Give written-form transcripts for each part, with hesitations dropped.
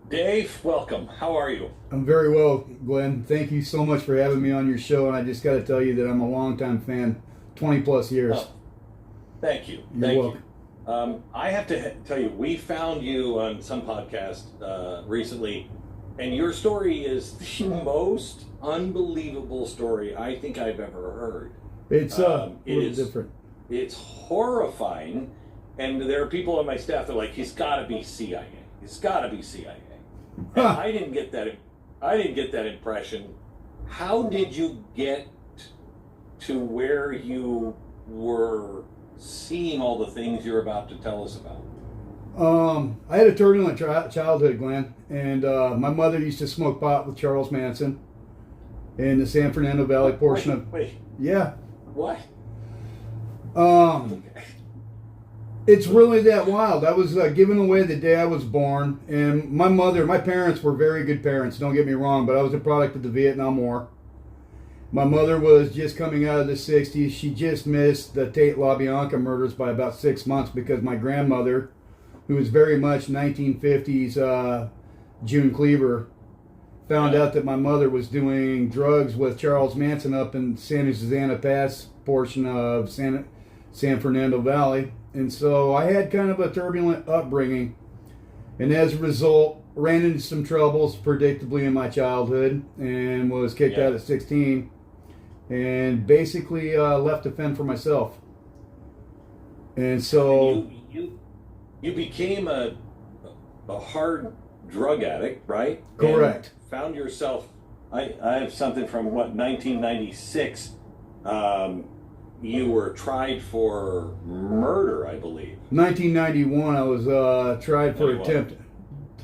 Dave, welcome. How are you? I'm very well, Glenn. Thank you so much for having me on your show. And I just got to tell you that I'm a longtime fan, 20 plus years. Oh, thank you. You're Thank welcome. you. I have to tell you, we found you on some podcast recently, and your story is the most unbelievable story I think I've ever heard. It's a It little is different. It's horrifying, and there are people on my staff that are like, he's got to be CIA. He's got to be CIA. And Huh. I didn't get that. I didn't get that impression. How did you get to where you were seeing all the things you're about to tell us about? I had a turbulent childhood, Glenn, and my mother used to smoke pot with Charles Manson in the San Fernando Valley portion of. Wait, Yeah. what? Um, it's really that wild. I was given away the day I was born, and my parents were very good parents, don't get me wrong, but I was a product of the Vietnam War. My mother was just coming out of the 60s. She just missed the Tate LaBianca murders by about 6 months because my grandmother, who was very much 1950s June Cleaver, found out that my mother was doing drugs with Charles Manson up in Santa Susana Pass portion of San Fernando Valley. And so I had kind of a turbulent upbringing. And as a result, ran into some troubles predictably in my childhood and was kicked out at 16. And basically left to fend for myself. And so... You became a hard drug addict, right? Correct. And found yourself... I have something from, 1996. You were tried for murder, I believe. 1991, I was tried for 91.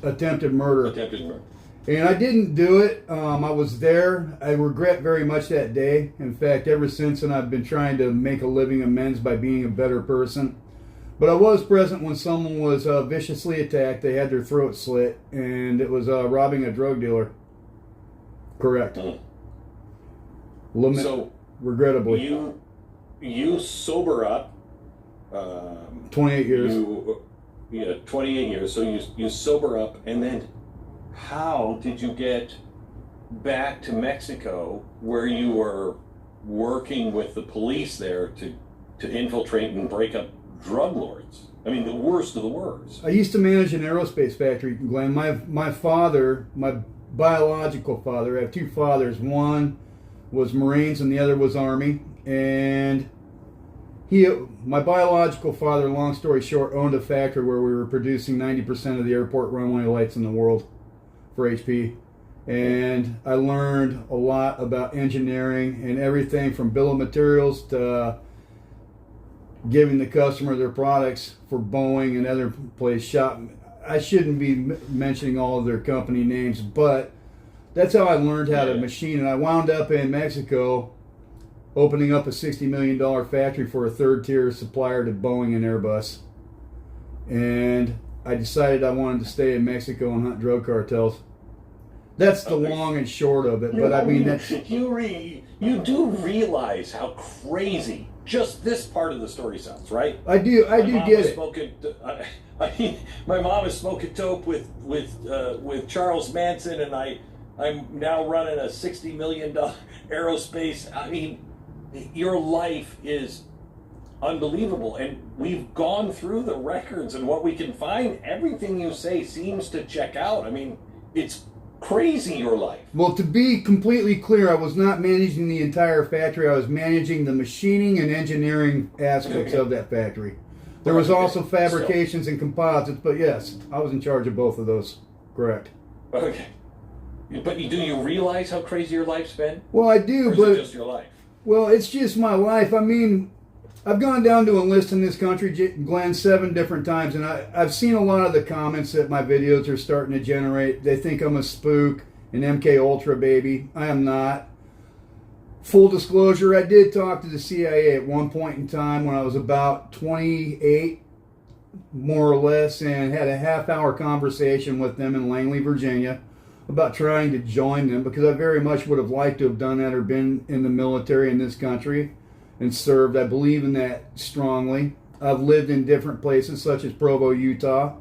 attempted murder. Attempted murder. And I didn't do it. I was there. I regret very much that day. In fact, ever since then, I've been trying to make a living amends by being a better person. But I was present when someone was viciously attacked. They had their throat slit, and it was robbing a drug dealer. Correct. So regrettably. You sober up. 28 years. 28 years. So you sober up, and then how did you get back to Mexico, where you were working with the police there to infiltrate and break up drug lords? I mean, the worst of the worst. I used to manage an aerospace factory, Glenn. My father, my biological father, I have two fathers. One was Marines and the other was Army. And my biological father, long story short, owned a factory where we were producing 90% of the airport runway lights in the world for HP. And I learned a lot about engineering and everything from bill of materials to giving the customer their products for Boeing and other places. I shouldn't be mentioning all of their company names, but that's how I learned how to machine. And I wound up in Mexico opening up a $60 million factory for a third-tier supplier to Boeing and Airbus. And I decided I wanted to stay in Mexico and hunt drug cartels. That's the long and short of it. But I mean, that's... You do realize how crazy just this part of the story sounds, right? I do get it. My mom is smoking dope with Charles Manson, and I'm now running a $60 million aerospace. I mean, your life is unbelievable, and we've gone through the records and what we can find. Everything you say seems to check out. I mean, it's crazy, your life. Well, to be completely clear, I was not managing the entire factory. I was managing the machining and engineering aspects of that factory. There was also fabrications and composites, but yes, I was in charge of both of those. Correct. Okay. But do you realize how crazy your life's been? Well, I do, Or is but... it just your life? Well, it's just my life. I mean, I've gone down to enlist in this country, Glenn, 7 different times, and I've seen a lot of the comments that my videos are starting to generate. They think I'm a spook, an MK Ultra baby. I am not. Full disclosure, I did talk to the CIA at one point in time when I was about 28, more or less, and had a half-hour conversation with them in Langley, Virginia, about trying to join them, because I very much would have liked to have done that or been in the military in this country and served. I believe in that strongly. I've lived in different places such as Provo, Utah,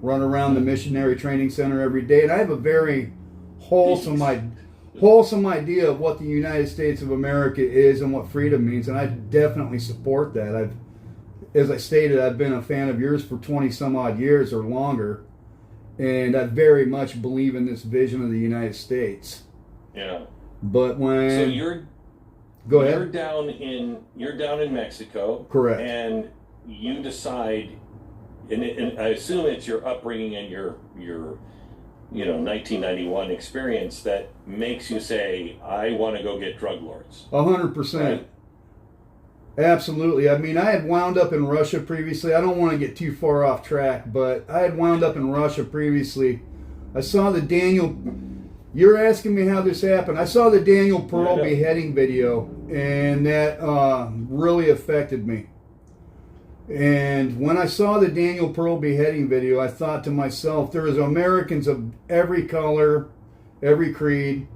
run around the missionary training center every day, and I have a very wholesome idea of what the United States of America is and what freedom means, and I definitely support that. As I stated, I've been a fan of yours for 20 some odd years or longer, and I very much believe in this vision of the United States. Yeah. But when so you're down in Mexico, correct, and you decide, and I assume it's your upbringing and your 1991 experience that makes you say, I want to go get drug lords. 100%. Absolutely. I mean, I had wound up in Russia previously. I don't want to get too far off track, but I had wound up in Russia previously. I saw the Daniel... You're asking me how this happened. I saw the Daniel Pearl beheading video, and that really affected me. And when I saw the Daniel Pearl beheading video, I thought to myself, there is Americans of every color, every creed,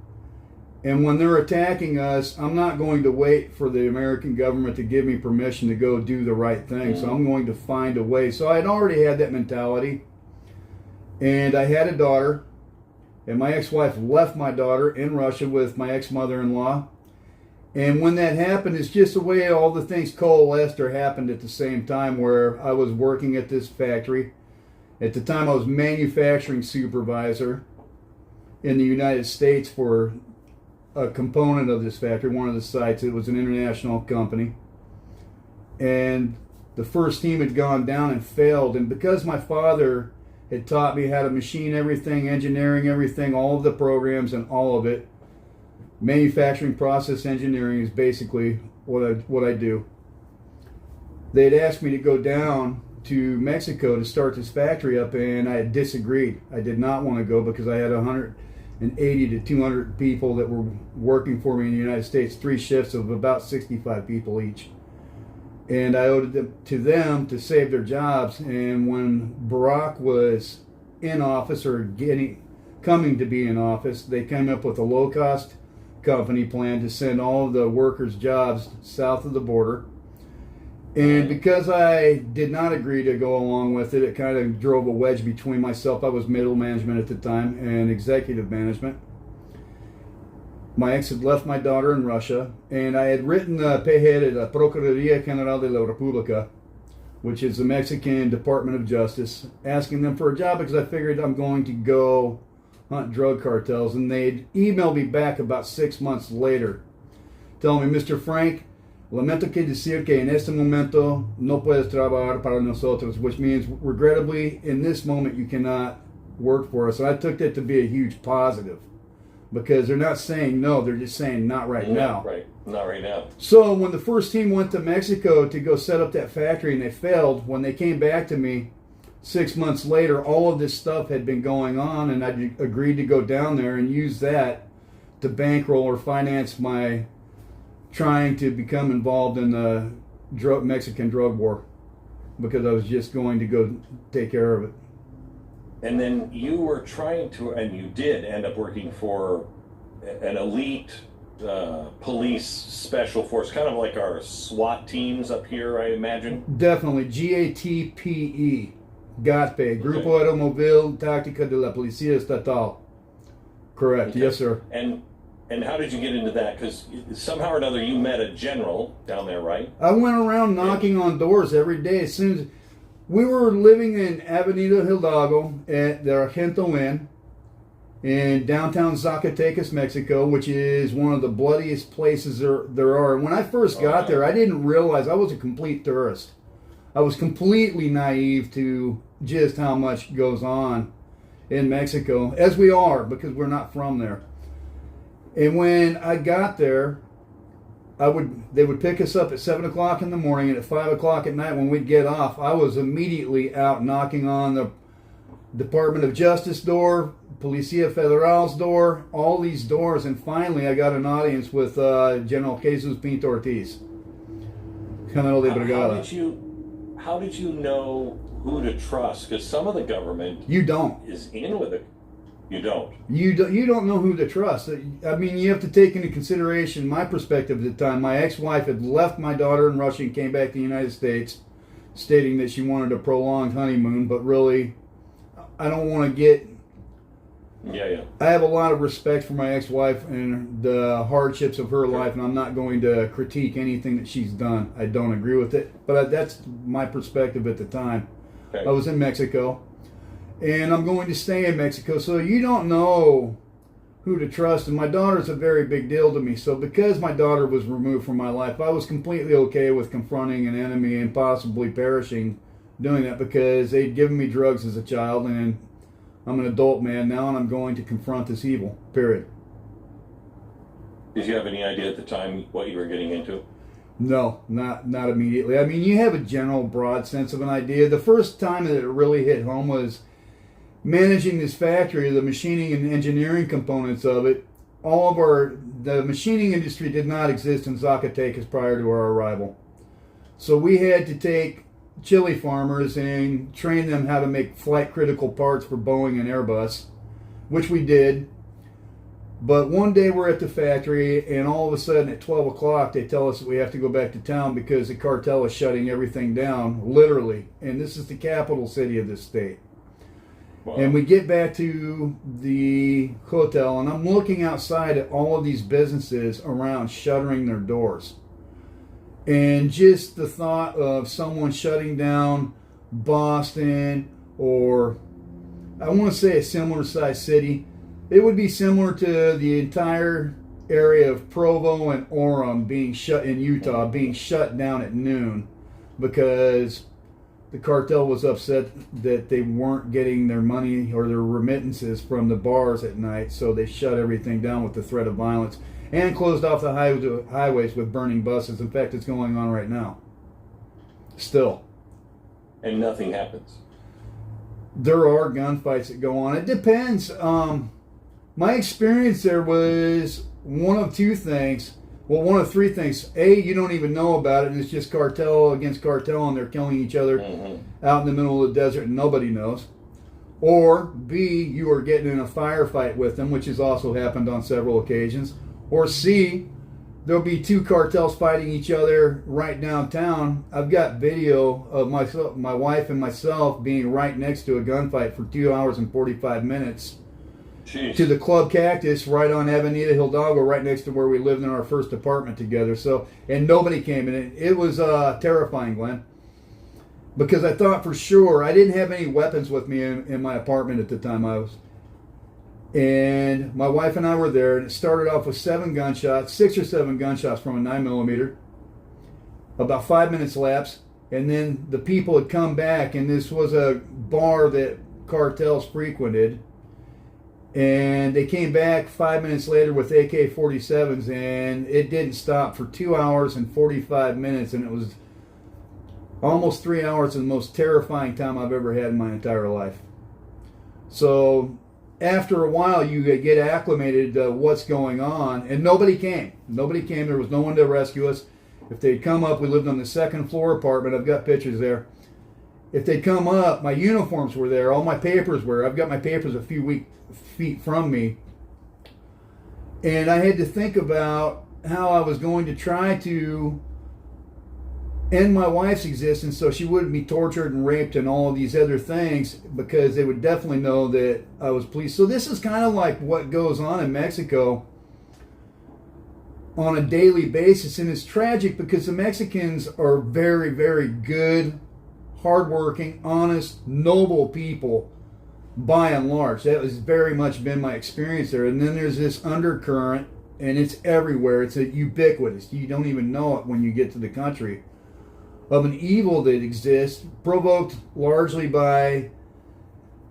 and when they're attacking us, I'm not going to wait for the American government to give me permission to go do the right thing. So I'm going to find a way. So I had already had that mentality, and I had a daughter, and my ex-wife left my daughter in Russia with my ex-mother-in-law. And when that happened, it's just the way all the things coalesced or happened at the same time, where I was working at this factory. At the time, I was manufacturing supervisor in the United States for a component of this factory, one of the sites. It was an international company. And the first team had gone down and failed. And because my father had taught me how to machine everything, engineering everything, all of the programs and all of it, manufacturing process engineering is basically what I do. They'd asked me to go down to Mexico to start this factory up, and I had disagreed. I did not want to go because I had 180 to 200 people that were working for me in the United States, 3 shifts of about 65 people each. And I owed it to them to save their jobs. And when Barack was in office, or coming to be in office, they came up with a low-cost company plan to send all of the workers' jobs south of the border. And because I did not agree to go along with it, it kind of drove a wedge between myself. I was middle management at the time and executive management. My ex had left my daughter in Russia, and I had written the head of the Procuraduría General de la República, which is the Mexican Department of Justice, asking them for a job because I figured I'm going to go hunt drug cartels. And they'd emailed me back about 6 months later, telling me, Mr. Frank, lamento que decir que en este momento no puedes trabajar para nosotros, which means, regrettably, in this moment you cannot work for us. And I took that to be a huge positive, because they're not saying no, they're just saying not right now. Right, not right now. So when the first team went to Mexico to go set up that factory and they failed, when they came back to me 6 months later, all of this stuff had been going on, and I agreed to go down there and use that to bankroll or finance my trying to become involved in the Mexican drug war, because I was just going to go take care of it. And then you were trying to, and you did end up working for an elite police special force, kind of like our SWAT teams up here, I imagine. Definitely. GATPE. GATPE. Grupo Aeromóvil Táctica de la Policía Estatal. Correct. Okay. Yes, sir. And how did you get into that? Because somehow or another you met a general down there, right? I went around knocking on doors every day. As soon as we were living in Avenida Hidalgo at the Argento Inn in downtown Zacatecas, Mexico, which is one of the bloodiest places there are. And when I first got there, I didn't realize I was a complete tourist. I was completely naive to just how much goes on in Mexico, as we are, because we're not from there. And when I got there, they would pick us up at 7 o'clock in the morning, and at 5 o'clock at night when we'd get off, I was immediately out knocking on the Department of Justice door, Policía Federal's door, all these doors, and finally I got an audience with General Jesus Pinto Ortiz, General de Brigada. How did you know who to trust? Because some of the government is in with it. You don't. You don't know who to trust. I mean, you have to take into consideration my perspective at the time. My ex-wife had left my daughter in Russia and came back to the United States, stating that she wanted a prolonged honeymoon, but really, I don't want to get. Yeah. I have a lot of respect for my ex-wife and the hardships of her life, and I'm not going to critique anything that she's done. I don't agree with it, but that's my perspective at the time. Okay. I was in Mexico, and I'm going to stay in Mexico, so you don't know who to trust. And my daughter's a very big deal to me, so because my daughter was removed from my life, I was completely okay with confronting an enemy and possibly perishing doing that, because they'd given me drugs as a child, and I'm an adult man now, and I'm going to confront this evil, period. Did you have any idea at the time what you were getting into? No, not immediately. I mean, you have a general broad sense of an idea. The first time that it really hit home was managing this factory, the machining and engineering components of it. The machining industry did not exist in Zacatecas prior to our arrival. So we had to take chili farmers and train them how to make flight critical parts for Boeing and Airbus, which we did. But one day we're at the factory, and all of a sudden at 12 o'clock they tell us that we have to go back to town because the cartel is shutting everything down, literally. And this is the capital city of this state. Wow. And we get back to the hotel, and I'm looking outside at all of these businesses around shuttering their doors. And just the thought of someone shutting down Boston, or I want to say a similar sized city, it would be similar to the entire area of Provo and Orem being shut in Utah, being shut down at noon because the cartel was upset that they weren't getting their money or their remittances from the bars at night, so they shut everything down with the threat of violence. And closed off the highways with burning buses. In fact, it's going on right now. Still. And nothing happens. There are gunfights that go on. It depends. My experience there was one of two things. Well, one of three things. A, you don't even know about it, and it's just cartel against cartel, and they're killing each other out in the middle of the desert, and nobody knows. Or B, you are getting in a firefight with them, which has also happened on several occasions. Or C, there'll be two cartels fighting each other right downtown. I've got video of my wife and myself being right next to a gunfight for 2 hours and 45 minutes. Jeez. To the Club Cactus right on Avenida Hidalgo, right next to where we lived in our first apartment together. So, and nobody came in. It was terrifying, Glenn, because I thought for sure I didn't have any weapons with me in my apartment at the time. And my wife and I were there, and it started off with 6 or 7 gunshots from a 9mm, about 5 minutes lapse, and then the people had come back, and this was a bar that cartels frequented, and they came back 5 minutes later with AK-47s, and it didn't stop for 2 hours and 45 minutes, and it was almost 3 hours of the most terrifying time I've ever had in my entire life. So after a while, you get acclimated to what's going on, and nobody came. There was no one to rescue us. If they'd come up, we lived on the second floor apartment. I've got pictures there. If they'd come up, my uniforms were there. All my papers were. I've got my papers a few feet from me. And I had to think about how I was going to try to end my wife's existence so she wouldn't be tortured and raped and all of these other things, because they would definitely know that I was police. So this is kind of like what goes on in Mexico on a daily basis, and it's tragic because the Mexicans are very, very good, hardworking, honest, noble people by and large. That has very much been my experience there. And then there's this undercurrent, and it's everywhere. It's ubiquitous. You don't even know it when you get to the country, of an evil that exists, provoked largely by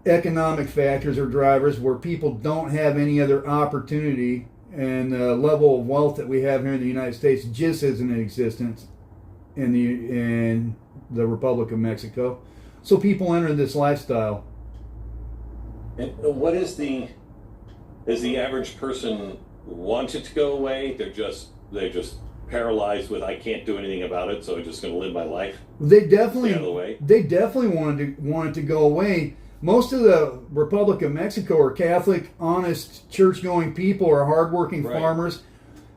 economic factors or drivers, where people don't have any other opportunity, and the level of wealth that we have here in the United States just isn't in existence in the Republic of Mexico. So people enter this lifestyle. And what is the average person want it to go away? They're just paralyzed with, I can't do anything about it, so I'm just going to live my life. They definitely want it to go away. Most of the Republic of Mexico are Catholic, honest, church-going people, or hardworking farmers,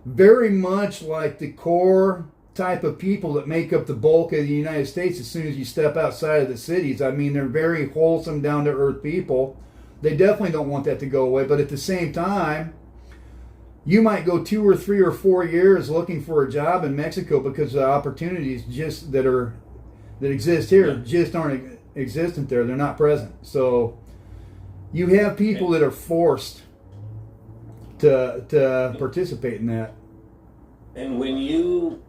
very much like the core type of people that make up the bulk of the United States as soon as you step outside of the cities. I mean, they're very wholesome, down-to-earth people. They definitely don't want that to go away, but at the same time, you might go 2 or 3 or 4 years looking for a job in Mexico because the opportunities just that exist here just aren't existent there. They're not present. So you have people that are forced to participate in that. And when you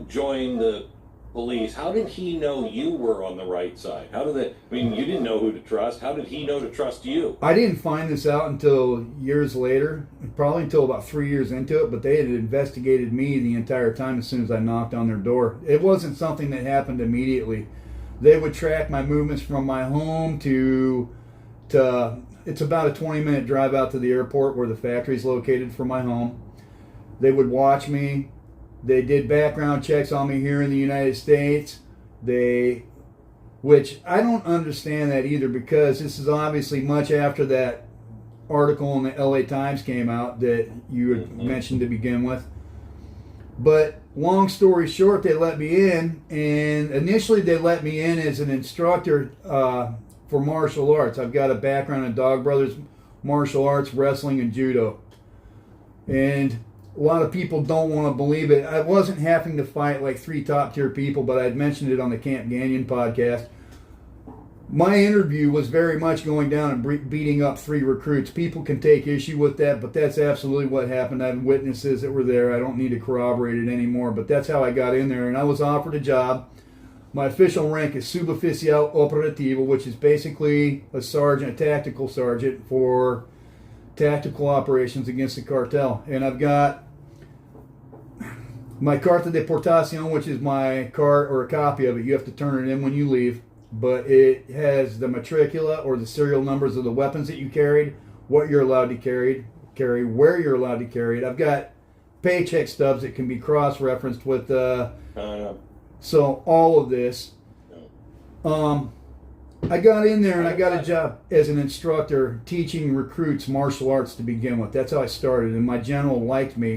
joined the police, how did he know you were on the right side? You didn't know who to trust. How did he know to trust you? I didn't find this out until years later, probably until about 3 years into it, but they had investigated me the entire time as soon as I knocked on their door. It wasn't something that happened immediately. They would track my movements from my home to it's about a 20-minute drive out to the airport where the factory's located for my home. They would watch me. They did background checks on me here in the United States. Which I don't understand that either, because this is obviously much after that article in the LA Times came out that you had mentioned to begin with. But long story short, they let me in, and initially they let me in as an instructor for martial arts. I've got a background in Dog Brothers martial arts, wrestling, and judo. And a lot of people don't want to believe it. I wasn't having to fight like 3 top-tier people, but I'd mentioned it on the Camp Ganyan podcast. My interview was very much going down and beating up 3 recruits. People can take issue with that, but that's absolutely what happened. I have witnesses that were there. I don't need to corroborate it anymore, but that's how I got in there, and I was offered a job. My official rank is Suboficial Operativo, which is basically a sergeant, a tactical sergeant for tactical operations against the cartel. And I've got my Carta de Portación, which is my card or a copy of it. You have to turn it in when you leave. But it has the matricula or the serial numbers of the weapons that you carried, what you're allowed to carry, where you're allowed to carry it. I've got paycheck stubs that can be cross-referenced with so all of this. I got in there and I got a job as an instructor teaching recruits martial arts to begin with. That's how I started, and my general liked me.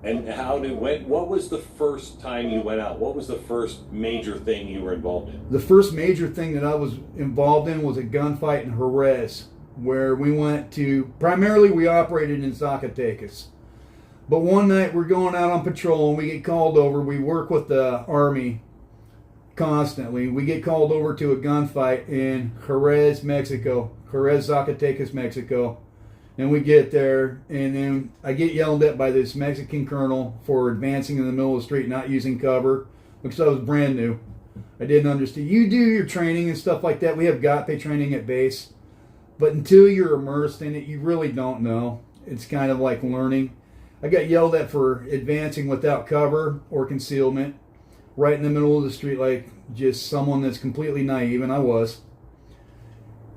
What was the first time you went out? What was the first major thing you were involved in? The first major thing that I was involved in was a gunfight in Jerez, where we went to, primarily we operated in Zacatecas. But one night we're going out on patrol and we get called over. We work with the Army constantly. We get called over to a gunfight in Jerez, Mexico. Jerez, Zacatecas, Mexico. And we get there, and then I get yelled at by this Mexican colonel for advancing in the middle of the street, not using cover, because I was brand new. I didn't understand. You do your training and stuff like that. We have GOTPE training at base. But until you're immersed in it, you really don't know. It's kind of like learning. I got yelled at for advancing without cover or concealment, right in the middle of the street, like just someone that's completely naive, and I was.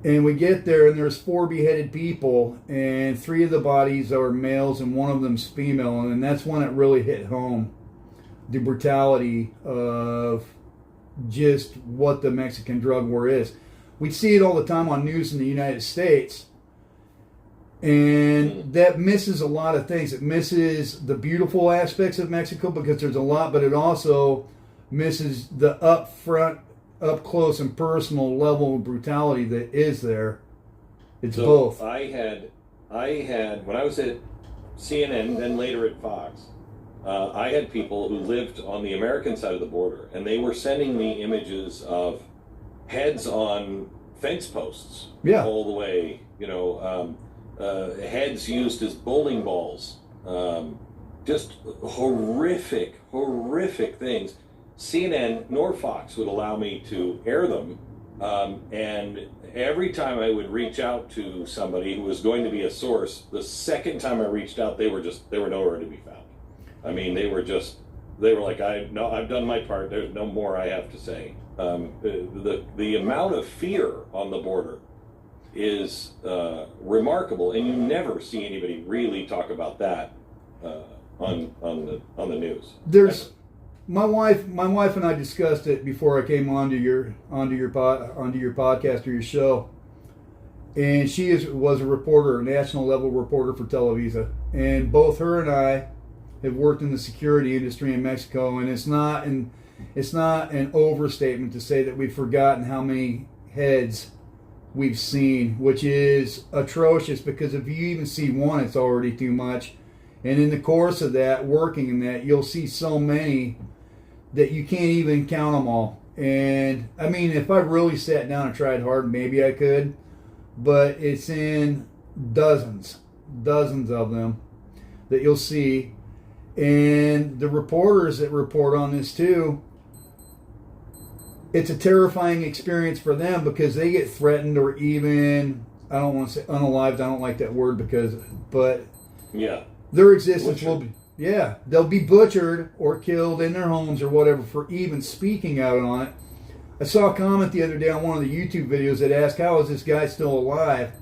And we get there, and there's 4 beheaded people, and 3 of the bodies are males, and 1 of them's female, and that's when it really hit home, the brutality of just what the Mexican drug war is. We see it all the time on news in the United States, and that misses a lot of things. It misses the beautiful aspects of Mexico, because there's a lot, but it also misses the upfront, up close and personal level of brutality that is there. It's both. I had when I was at CNN, then later at Fox, I had people who lived on the American side of the border, and they were sending me images of heads on fence posts, all the way, heads used as bowling balls, just horrific things. CNN nor Fox would allow me to air them, and every time I would reach out to somebody who was going to be a source, the second time I reached out, they were nowhere to be found. I mean, they were like, I've done my part. There's no more I have to say. The amount of fear on the border is remarkable, and you never see anybody really talk about that on the news. My wife and I discussed it before I came onto your podcast or your show, and she was a reporter, a national level reporter for Televisa, and both her and I have worked in the security industry in Mexico, and it's not an overstatement to say that we've forgotten how many heads we've seen, which is atrocious, because if you even see one, it's already too much. And in the course of that, working in that, you'll see so many that you can't even count them all. And I mean, if I really sat down and tried hard, maybe I could, but it's in dozens of them that you'll see. And the reporters that report on this too, it's a terrifying experience for them, because they get threatened, or even, I don't want to say unalived, I don't like that word, but yeah, their existence will be, they'll be butchered or killed in their homes or whatever for even speaking out on it. I saw a comment the other day on one of the YouTube videos that asked, how is this guy still alive?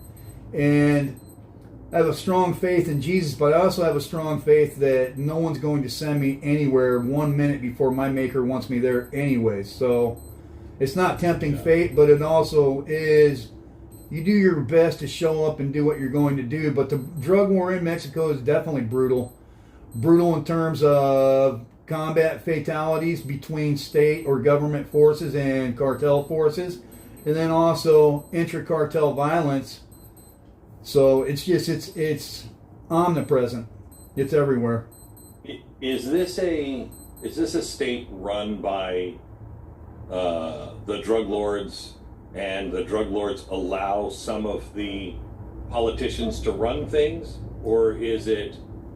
And I have a strong faith in Jesus, but I also have a strong faith that no one's going to send me anywhere 1 minute before my Maker wants me there anyways. So it's not tempting fate, but it also is, you do your best to show up and do what you're going to do. But the drug war in Mexico is definitely brutal. Brutal in terms of combat fatalities between state or government forces and cartel forces. And then also intra-cartel violence. So it's just, it's omnipresent. It's everywhere. Is this a state run by the drug lords, and the drug lords allow some of the politicians to run things, or is it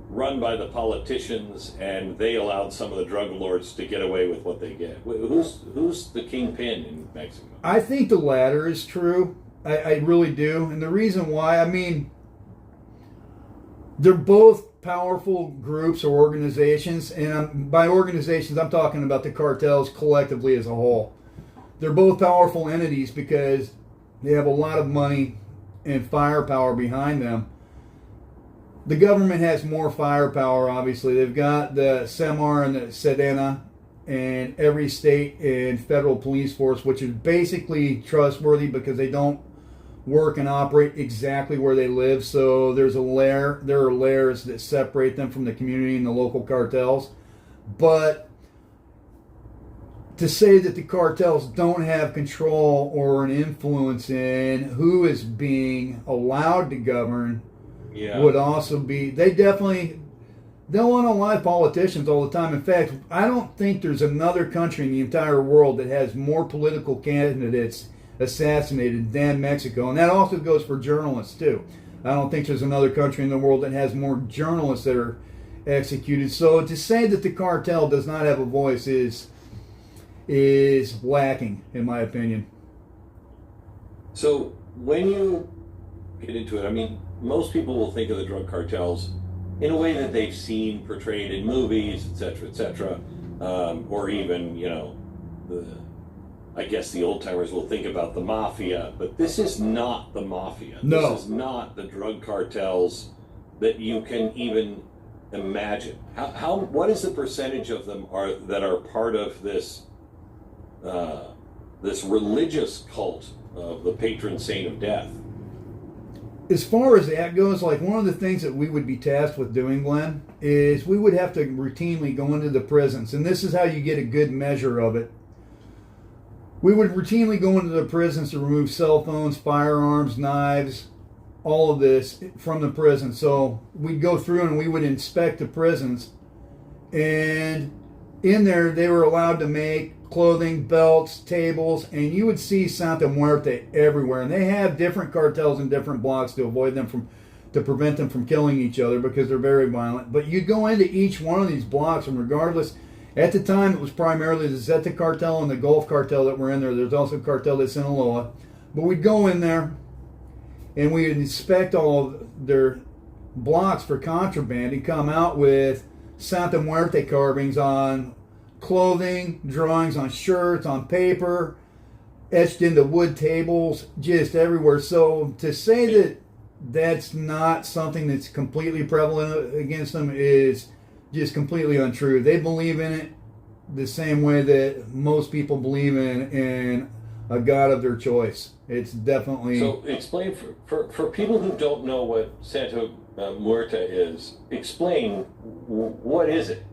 run by the politicians and they allowed some of the drug lords to get away with what they get? Who's the kingpin in Mexico? I think the latter is true. I really do. And the reason why, I mean, they're both powerful groups or organizations, and by organizations I'm talking about the cartels collectively as a whole. They're both powerful entities because they have a lot of money and firepower behind them. The government has more firepower, obviously. They've got the SEMAR and the SEDENA and every state and federal police force, which is basically trustworthy because they don't work and operate exactly where they live. So there are layers that separate them from the community and the local cartels. But to say that the cartels don't have control or an influence in who is being allowed to govern would also be, they'll unalive politicians all the time. In fact, I don't think there's another country in the entire world that has more political candidates assassinated than Mexico. And that also goes for journalists too. I don't think there's another country in the world that has more journalists that are executed. So to say that the cartel does not have a voice is lacking, in my opinion. So when you get into it, I mean, most people will think of the drug cartels in a way that they've seen portrayed in movies, et cetera, or even, I guess the old timers will think about the mafia, but this is not the mafia. No. This is not the drug cartels that you can even imagine. What is the percentage of them that are part of this this religious cult of the patron saint of death? As far as that goes, like, one of the things that we would be tasked with doing, Glenn, is we would have to routinely go into the prisons. And this is how you get a good measure of it. We would routinely go into the prisons to remove cell phones, firearms, knives, all of this from the prison. So we'd go through and we would inspect the prisons. And in there, they were allowed to make clothing, belts, tables, and you would see Santa Muerte everywhere. And they have different cartels in different blocks to prevent them from killing each other because they're very violent. But you'd go into each one of these blocks, and regardless, at the time it was primarily the Zeta cartel and the Gulf cartel that were in there. There's also a cartel de Sinaloa. But we'd go in there and we'd inspect all of their blocks for contraband and come out with Santa Muerte carvings on clothing, drawings on shirts, on paper, etched into wood tables, just everywhere. So to say that that's not something that's completely prevalent against them is just completely untrue. They believe in it the same way that most people believe in a god of their choice. It's definitely... So explain, for people who don't know what Santa Muerta is, explain what is it?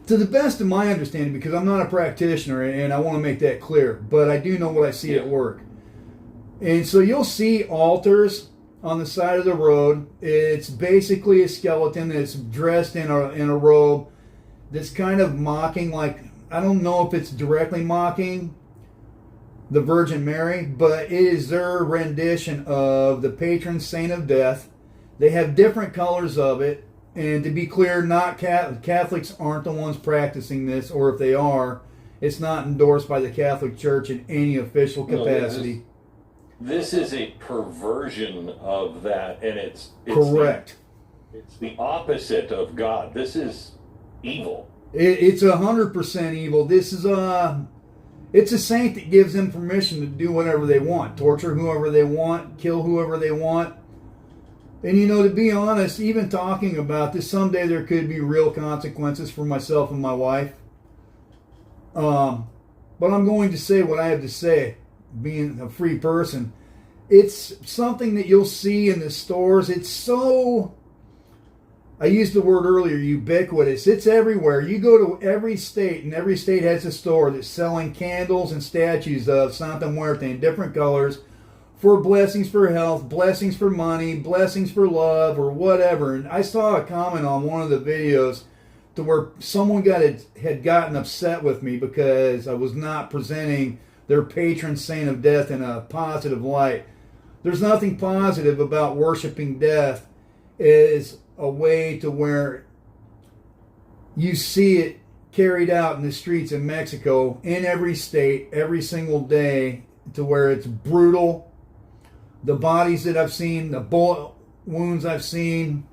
To the best of my understanding, because I'm not a practitioner, and I want to make that clear, but I do know what I see at work. And so you'll see altars on the side of the road. It's basically a skeleton that's dressed in a robe that's kind of mocking, like, I don't know if it's directly mocking the Virgin Mary, but it is their rendition of the patron saint of death. They have different colors of it. And to be clear, not Catholics aren't the ones practicing this, or if they are, it's not endorsed by the Catholic Church in any official capacity. No, this is a perversion of that, and it's correct. It's the opposite of God. This is evil. It's 100% evil. This is it's a saint that gives them permission to do whatever they want, torture whoever they want, kill whoever they want. And you know, to be honest, even talking about this, someday there could be real consequences for myself and my wife. But I'm going to say what I have to say, being a free person. It's something that you'll see in the stores. It's so, I used the word earlier, ubiquitous. It's everywhere. You go to every state, and every state has a store that's selling candles and statues of Santa Muerte in different colors, for blessings for health, blessings for money, blessings for love, or whatever. And I saw a comment on one of the videos to where someone had gotten upset with me because I was not presenting their patron saint of death in a positive light. There's nothing positive about worshiping death as a way to where you see it carried out in the streets of Mexico, in every state, every single day, to where it's brutal. The bodies that I've seen, the bullet wounds I've seen,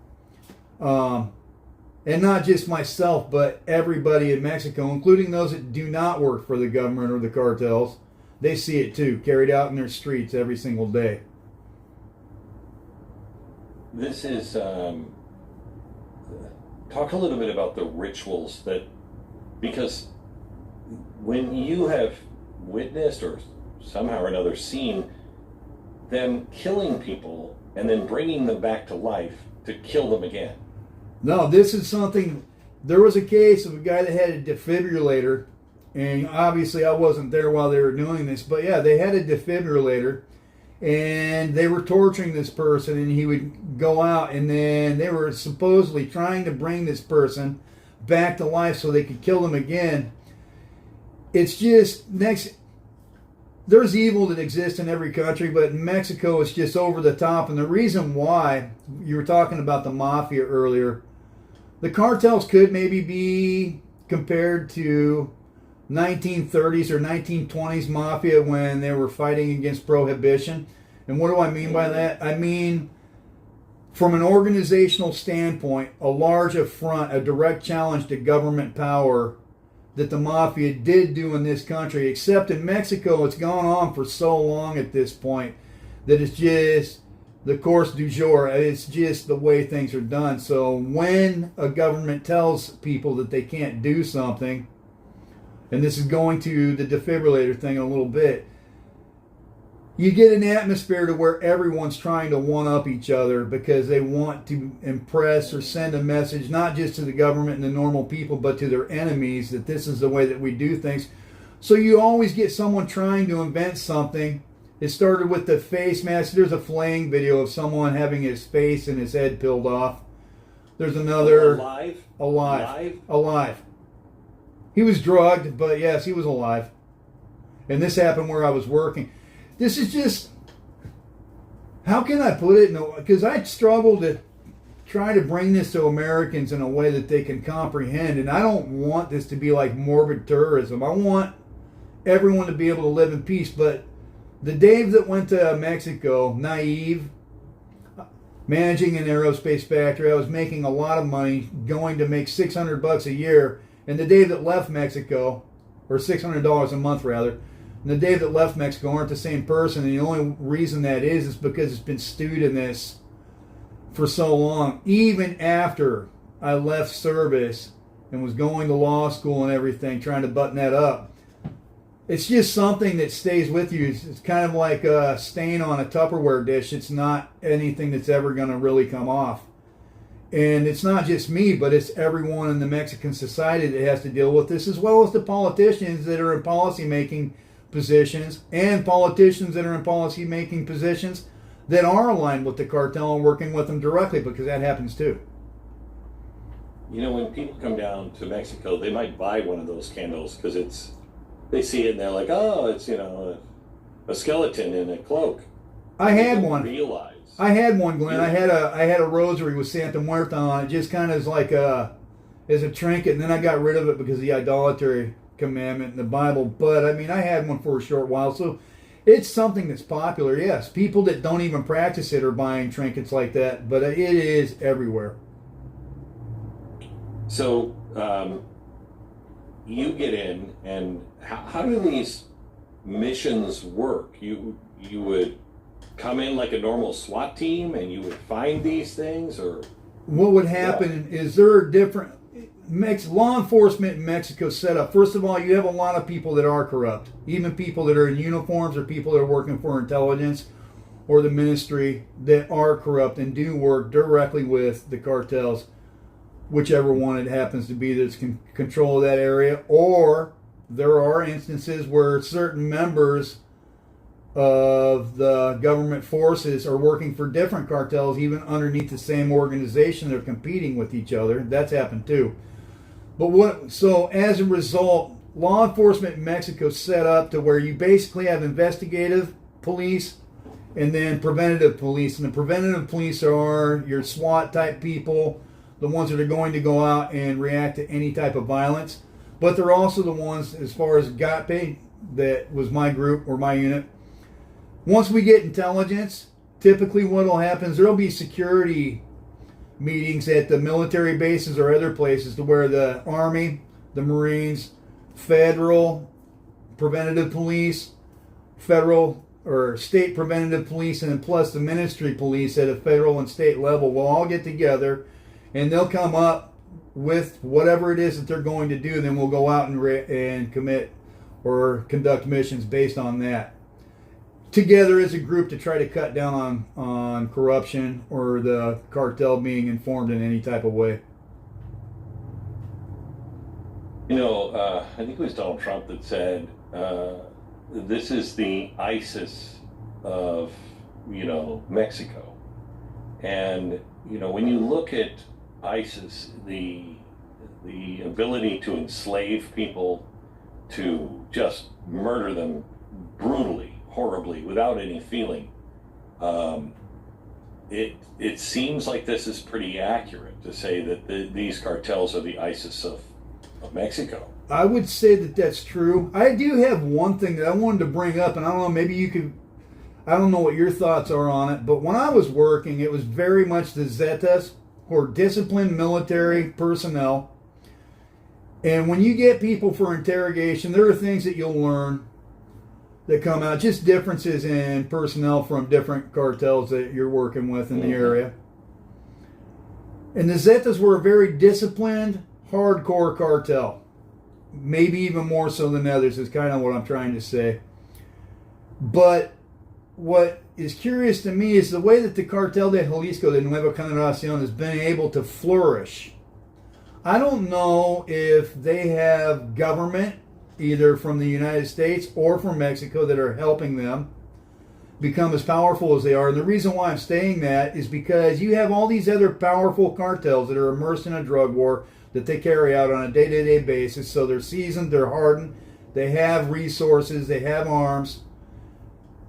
and not just myself, but everybody in Mexico, including those that do not work for the government or the cartels, they see it too, carried out in their streets every single day. This is, talk a little bit about the rituals that, because when you have witnessed or somehow or another seen them killing people and then bringing them back to life to kill them again. No, this is something, there was a case of a guy that had a defibrillator, and obviously I wasn't there while they were doing this, but yeah, they had a defibrillator, and they were torturing this person, and he would go out, and then they were supposedly trying to bring this person back to life so they could kill them again. It's just, there's evil that exists in every country, but in Mexico it's just over the top. And the reason why, you were talking about the mafia earlier, the cartels could maybe be compared to 1930s or 1920s mafia when they were fighting against prohibition. And what do I mean by that? I mean, from an organizational standpoint, a large affront, a direct challenge to government power that the mafia did do in this country, except in Mexico it's gone on for so long at this point that it's just the course du jour. It's just the way things are done. So when a government tells people that they can't do something, and this is going to the defibrillator thing in a little bit, you get an atmosphere to where everyone's trying to one-up each other because they want to impress or send a message, not just to the government and the normal people, but to their enemies, that this is the way that we do things. So you always get someone trying to invent something. It started with the face mask. There's a flaying video of someone having his face and his head peeled off. There's another... Alive. He was drugged, but yes, he was alive. And this happened where I was working. This is just, how can I put it? Because I struggle to try to bring this to Americans in a way that they can comprehend. And I don't want this to be like morbid tourism. I want everyone to be able to live in peace. But the Dave that went to Mexico, naive, managing an aerospace factory, I was making a lot of money, going to make $600 a year. And the Dave that left Mexico, or $600 a month rather, and the Dave that left Mexico aren't the same person. And the only reason that is because it's been stewed in this for so long. Even after I left service and was going to law school and everything, trying to button that up, It's just something that stays with you. It's kind of like a stain on a Tupperware dish. It's not anything that's ever going to really come off. And it's not just me, but it's everyone in the Mexican society that has to deal with this, as well as the politicians that are in policy-making positions and politicians that are in policy-making positions that are aligned with the cartel and working with them directly, because that happens too. You know, when people come down to Mexico, they might buy one of those candles because they see it and they're like, oh, it's, you know, a skeleton in a cloak. I had one. Realize. I had one, Glenn. I had a rosary with Santa Muerta on it, just kind of as like as a trinket, and then I got rid of it because of the idolatry commandment in the Bible. But I mean, I had one for a short while, so it's something that's popular. Yes, people that don't even practice it are buying trinkets like that, but it is everywhere. So you get in, and how do these missions work? You would come in like a normal SWAT team and you would find these things, or what would happen is there are different law enforcement in Mexico set up. First of all, you have a lot of people that are corrupt, even people that are in uniforms or people that are working for intelligence or the ministry that are corrupt and do work directly with the cartels, whichever one it happens to be that's in control of that area. Or there are instances where certain members of the government forces are working for different cartels, even underneath the same organization. They're competing with each other. That's happened too. So as a result, law enforcement in Mexico set up to where you basically have investigative police and then preventative police. And the preventative police are your SWAT type people, the ones that are going to go out and react to any type of violence. But they're also the ones, as far as GATPE, that was my group or my unit. Once we get intelligence, typically what will happen is there will be security meetings at the military bases or other places to where the Army, the Marines, federal preventative police, federal or state preventative police, and then plus the ministry police at a federal and state level will all get together, and they'll come up with whatever it is that they're going to do. Then we'll go out and commit or conduct missions based on that, together as a group, to try to cut down on corruption or the cartel being informed in any type of way. You know, I think it was Donald Trump that said, this is the ISIS of, you know, Mexico. And, you know, when you look at ISIS, the ability to enslave people, to just murder them brutally, horribly, without any feeling, it seems like this is pretty accurate to say that these cartels are the ISIS of Mexico. I would say that that's true. I do have one thing that I wanted to bring up, and I don't know, maybe you could, I don't know what your thoughts are on it, but when I was working, it was very much the Zetas, or disciplined military personnel. And when you get people for interrogation, there are things that you'll learn that come out, just differences in personnel from different cartels that you're working with in the area. And the Zetas were a very disciplined, hardcore cartel. Maybe even more so than others, is kind of what I'm trying to say. But what is curious to me is the way that the Cartel de Jalisco de Nueva Generación has been able to flourish. I don't know if they have government, either from the United States or from Mexico, that are helping them become as powerful as they are. And the reason why I'm saying that is because you have all these other powerful cartels that are immersed in a drug war that they carry out on a day-to-day basis. So they're seasoned, they're hardened, they have resources, they have arms,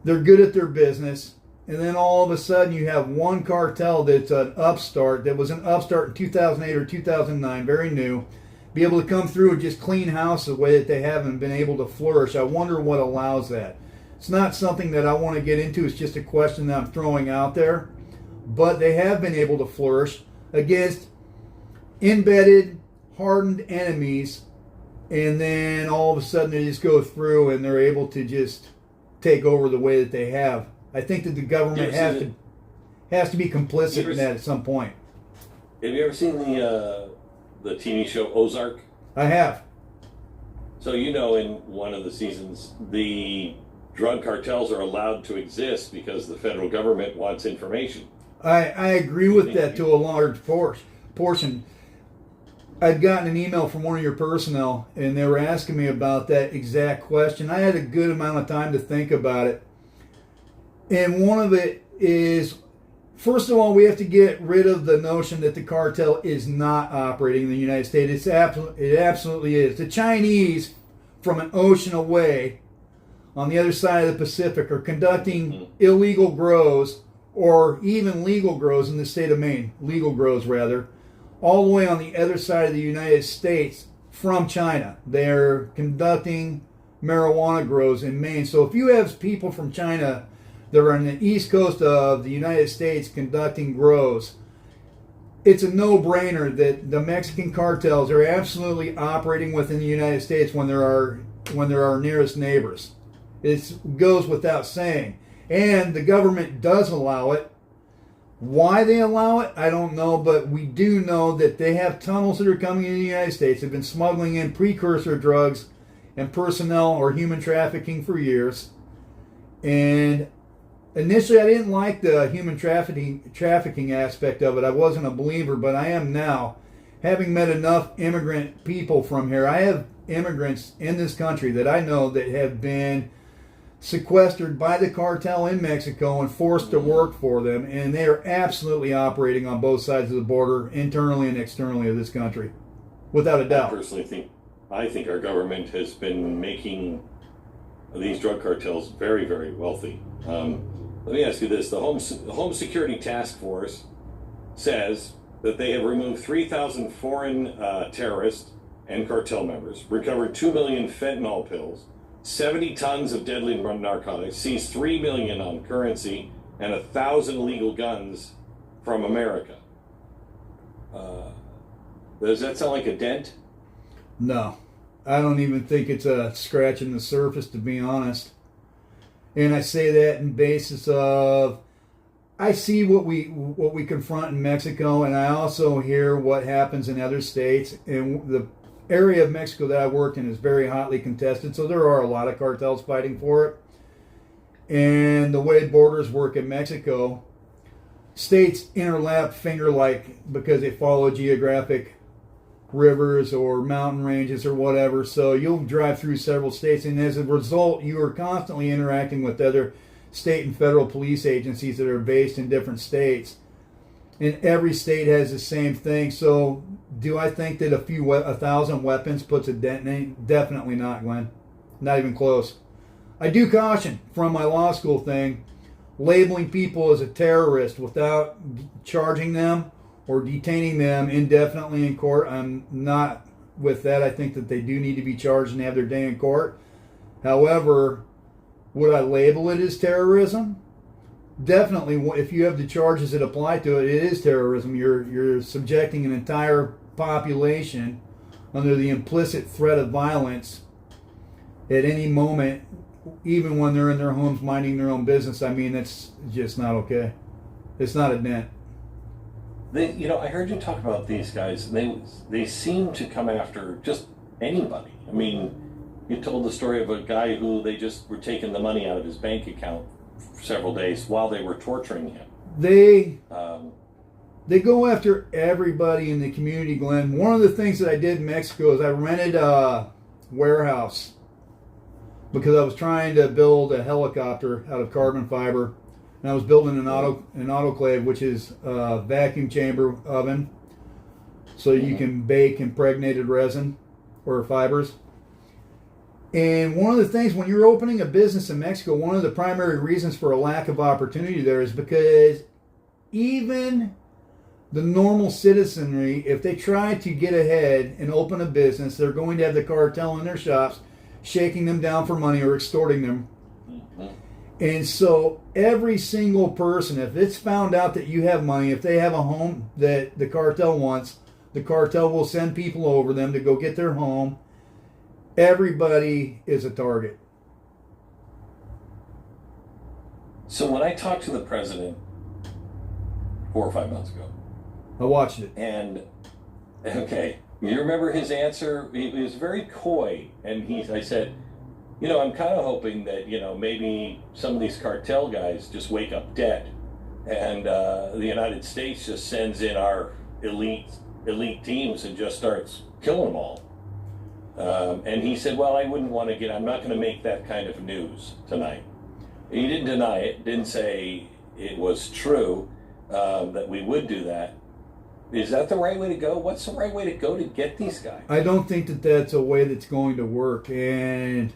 they're good at their business. And then all of a sudden you have one cartel that's an upstart, that was an upstart in 2008 or 2009, very new, be able to come through and just clean house the way that they haven't been able to flourish. I wonder what allows that. It's not something that I want to get into. It's just a question that I'm throwing out there. But they have been able to flourish against embedded, hardened enemies, and then all of a sudden they just go through and they're able to just take over the way that they have. I think that the government has to be complicit in that at some point. Have you ever seen the TV show Ozark? I have. So in one of the seasons, the drug cartels are allowed to exist because the federal government wants information. I agree with that to a large portion. I'd gotten an email from one of your personnel, and they were asking me about that exact question. I had a good amount of time to think about it. And one of it is, first of all, we have to get rid of the notion that the cartel is not operating in the United States. It absolutely is. The Chinese, from an ocean away, on the other side of the Pacific, are conducting illegal grows, or even legal grows in the state of Maine. Legal grows, rather. All the way on the other side of the United States from China. They're conducting marijuana grows in Maine. So if you have people from China that are on the east coast of the United States conducting grows, it's a no-brainer that the Mexican cartels are absolutely operating within the United States when they're our nearest neighbors. It goes without saying. And the government does allow it. Why they allow it, I don't know, but we do know that they have tunnels that are coming into the United States. They've been smuggling in precursor drugs and personnel or human trafficking for years. And initially, I didn't like the human trafficking aspect of it. I wasn't a believer, but I am now. Having met enough immigrant people from here, I have immigrants in this country that I know that have been sequestered by the cartel in Mexico and forced to work for them, and they are absolutely operating on both sides of the border, internally and externally of this country, without a doubt. I personally think our government has been making these drug cartels very, very wealthy. Let me ask you this: the Home Security Task Force says that they have removed 3,000 foreign terrorists and cartel members, recovered 2 million fentanyl pills, 70 tons of deadly narcotics, seized $3 million on currency, and 1,000 illegal guns from America. Does that sound like a dent? No. I don't even think it's a scratching the surface, to be honest. And I say that in basis of, I see what we confront in Mexico, and I also hear what happens in other states. And the area of Mexico that I worked in is very hotly contested, so there are a lot of cartels fighting for it. And the way borders work in Mexico, states interlap finger-like because they follow geographic rivers or mountain ranges or whatever. So you'll drive through several states, and as a result, you are constantly interacting with other state and federal police agencies that are based in different states. And every state has the same thing. So do I think that 1,000 weapons puts a dent in it? Definitely not, Glenn. Not even close. I do caution from my law school thing, labeling people as a terrorist without charging them or detaining them indefinitely in court. I'm not with that. I think that they do need to be charged and have their day in court. However, would I label it as terrorism? Definitely, if you have the charges that apply to it, it is terrorism. You're subjecting an entire population under the implicit threat of violence at any moment, even when they're in their homes minding their own business. I mean, that's just not okay. It's not a dent. I heard you talk about these guys. They seem to come after just anybody. I mean, you told the story of a guy who they just were taking the money out of his bank account for several days while they were torturing him. They go after everybody in the community, Glenn. One of the things that I did in Mexico is I rented a warehouse because I was trying to build a helicopter out of carbon fiber. And I was building an autoclave, which is a vacuum chamber oven, so you can bake impregnated resin or fibers. And one of the things, when you're opening a business in Mexico, one of the primary reasons for a lack of opportunity there is because even the normal citizenry, if they try to get ahead and open a business, they're going to have the cartel in their shops shaking them down for money or extorting them. And so every single person, if it's found out that you have money, if they have a home that the cartel wants, the cartel will send people over them to go get their home. Everybody is a target. So when I talked to the president 4 or 5 months ago, I watched it. and okay, You remember his answer? He was very coy, and I said, I'm kind of hoping that maybe some of these cartel guys just wake up dead, and the United States just sends in our elite teams and just starts killing them all. And he said, well, I wouldn't want to I'm not going to make that kind of news tonight. He didn't deny it, didn't say it was true that we would do that. Is that the right way to go? What's the right way to go to get these guys? I don't think that that's a way that's going to work. And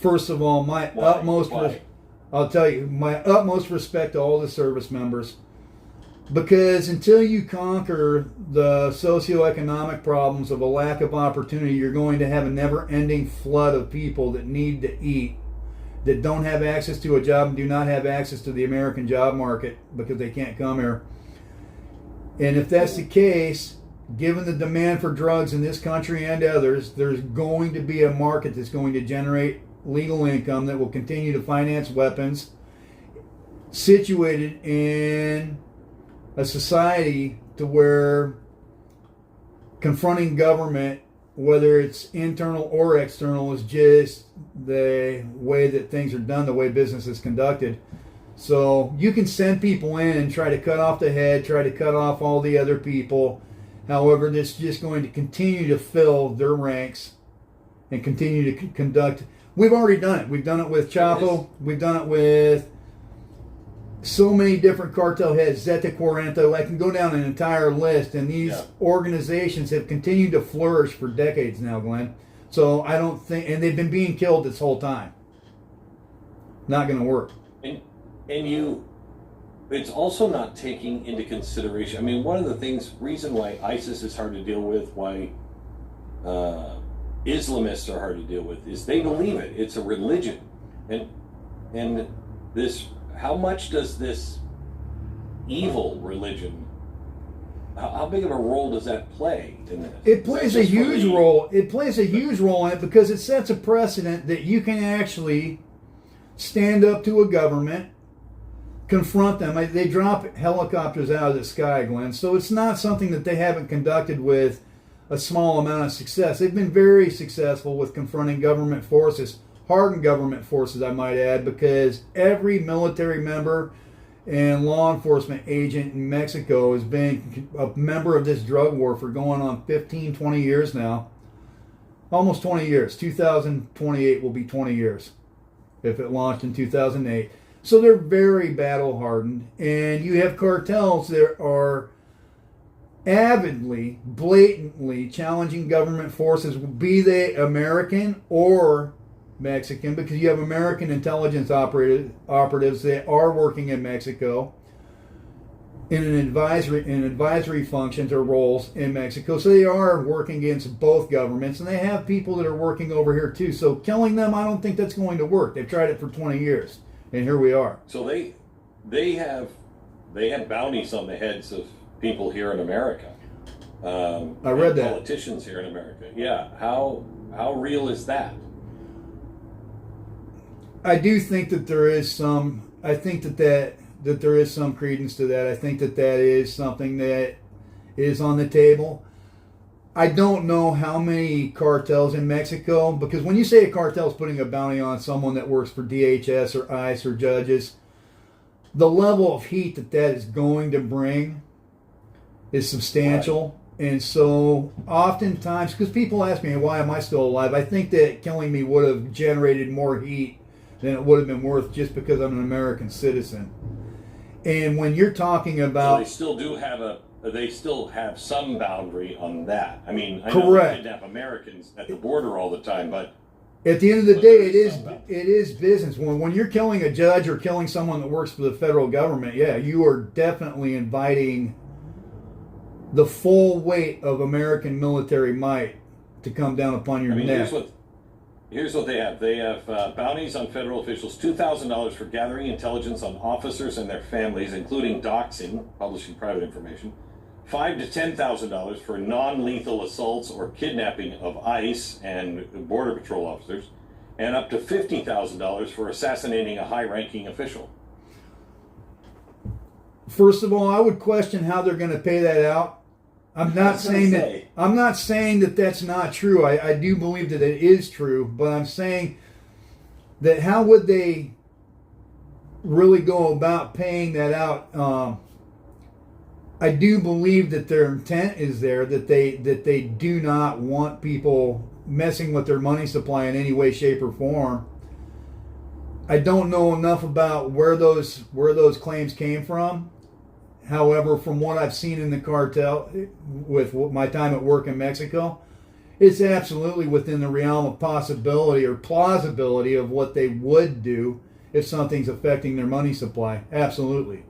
first of all, my I'll tell you, my utmost respect to all the service members. Because until you conquer the socioeconomic problems of a lack of opportunity, you're going to have a never-ending flood of people that need to eat, that don't have access to a job and do not have access to the American job market because they can't come here. And if that's the case, given the demand for drugs in this country and others, there's going to be a market that's going to generate legal income that will continue to finance weapons, situated in a society to where confronting government, whether it's internal or external, is just the way that things are done, the way business is conducted. So you can send people in and try to cut off the head, try to cut off all the other people. However, this is just going to continue to fill their ranks and continue to conduct. We've already done it. We've done it with Chapo. We've done it with so many different cartel heads, Zeta Cuarento. I can go down an entire list, and these organizations have continued to flourish for decades now, Glenn. So I don't think, and they've been being killed this whole time. Not going to work. And it's also not taking into consideration. I mean, one of the reason why ISIS is hard to deal with, why Islamists are hard to deal with, is they believe it. It's a religion, and this. How much does this evil religion? How big of a role does that play in this? It plays a huge role. It plays a huge role in it because it sets a precedent that you can actually stand up to a government, confront them. They drop helicopters out of the sky, Glenn. So it's not something that they haven't conducted with a small amount of success. They've been very successful with confronting government forces, hardened government forces, I might add, because every military member and law enforcement agent in Mexico has been a member of this drug war for going on 15, 20 years now. Almost 20 years. 2028 will be 20 years if it launched in 2008. So they're very battle hardened, and you have cartels that are avidly, blatantly challenging government forces, be they American or Mexican, because you have American intelligence operatives that are working in Mexico in advisory functions or roles in Mexico. So they are working against both governments, and they have people that are working over here too. So killing them, I don't think that's going to work. They've tried it for 20 years, and here we are. So they have bounties on the heads of people here in America. I read that. Politicians here in America. Yeah. How real is that? I do think that there is some. I think that there is some credence to that. I think that is something that is on the table. I don't know how many cartels in Mexico, because when you say a cartel is putting a bounty on someone that works for DHS or ICE or judges, the level of heat that is going to bring is substantial. Right. And so oftentimes, because people ask me, why am I still alive? I think that killing me would have generated more heat than it would have been worth just because I'm an American citizen. And when you're talking about... So they still have some boundary on that. I mean, I know they kidnap Americans at the border all the time, but... At the end of the day, it is business. When you're killing a judge or killing someone that works for the federal government, yeah, you are definitely inviting the full weight of American military might to come down upon your neck. Here's what they have. They have bounties on federal officials, $2,000 for gathering intelligence on officers and their families, including doxing, publishing private information, $5,000 to $10,000 for non-lethal assaults or kidnapping of ICE and Border Patrol officers, and up to $50,000 for assassinating a high-ranking official. First of all, I would question how they're going to pay that out. I'm not saying that that's not true. I do believe that it is true, but I'm saying that how would they really go about paying that out? I do believe that their intent is there, that they do not want people messing with their money supply in any way, shape, or form. I don't know enough about where those claims came from. However, from what I've seen in the cartel with my time at work in Mexico, it's absolutely within the realm of possibility or plausibility of what they would do if something's affecting their money supply. Absolutely.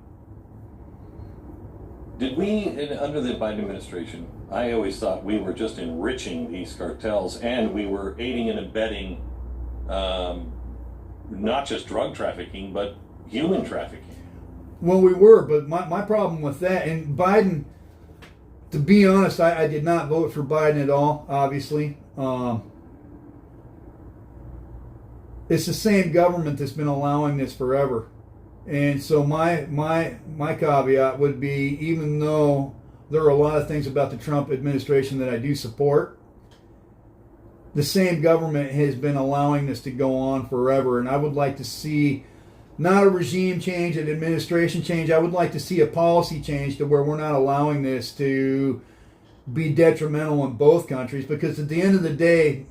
Did we, under the Biden administration, I always thought we were just enriching these cartels, and we were aiding and abetting not just drug trafficking, but human trafficking. Well, we were, but my problem with that, and Biden, to be honest, I did not vote for Biden at all, obviously. It's the same government that's been allowing this forever. And so my caveat would be, even though there are a lot of things about the Trump administration that I do support, the same government has been allowing this to go on forever. And I would like to see not a regime change, an administration change. I would like to see a policy change to where we're not allowing this to be detrimental in both countries. Because at the end of the day,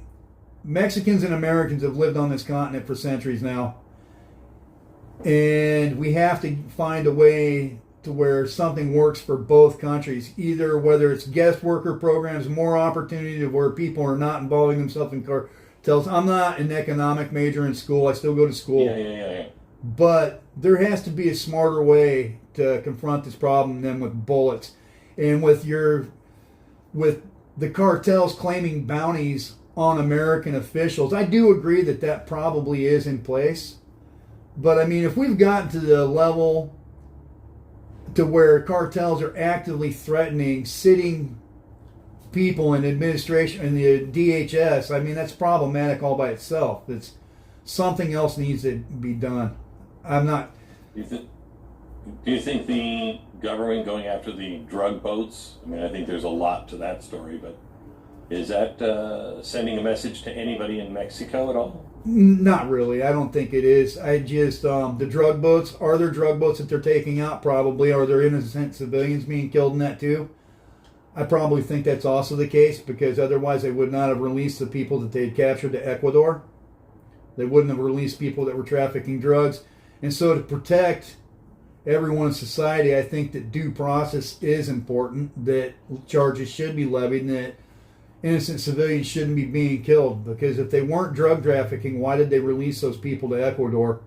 Mexicans and Americans have lived on this continent for centuries now. And we have to find a way to where something works for both countries. Either whether it's guest worker programs, more opportunity to where people are not involving themselves in cartels. I'm not an economic major in school. I still go to school. Yeah. But there has to be a smarter way to confront this problem than with bullets. And with the cartels claiming bounties on American officials, I do agree that probably is in place. But I mean, if we've gotten to the level to where cartels are actively threatening sitting people in administration and the DHS, I mean, that's problematic all by itself. It's something else needs to be done. I'm not. Do you think the government going after the drug boats? I mean, I think there's a lot to that story, but is that sending a message to anybody in Mexico at all? Not really. I don't think it is. I just, the drug boats, are there drug boats that they're taking out? Probably. Are there innocent civilians being killed in that too? I probably think that's also the case, because otherwise they would not have released the people that they had captured to Ecuador. They wouldn't have released people that were trafficking drugs. And so to protect everyone in society, I think that due process is important, that charges should be levied, and that innocent civilians shouldn't be being killed. Because if they weren't drug trafficking, why did they release those people to Ecuador?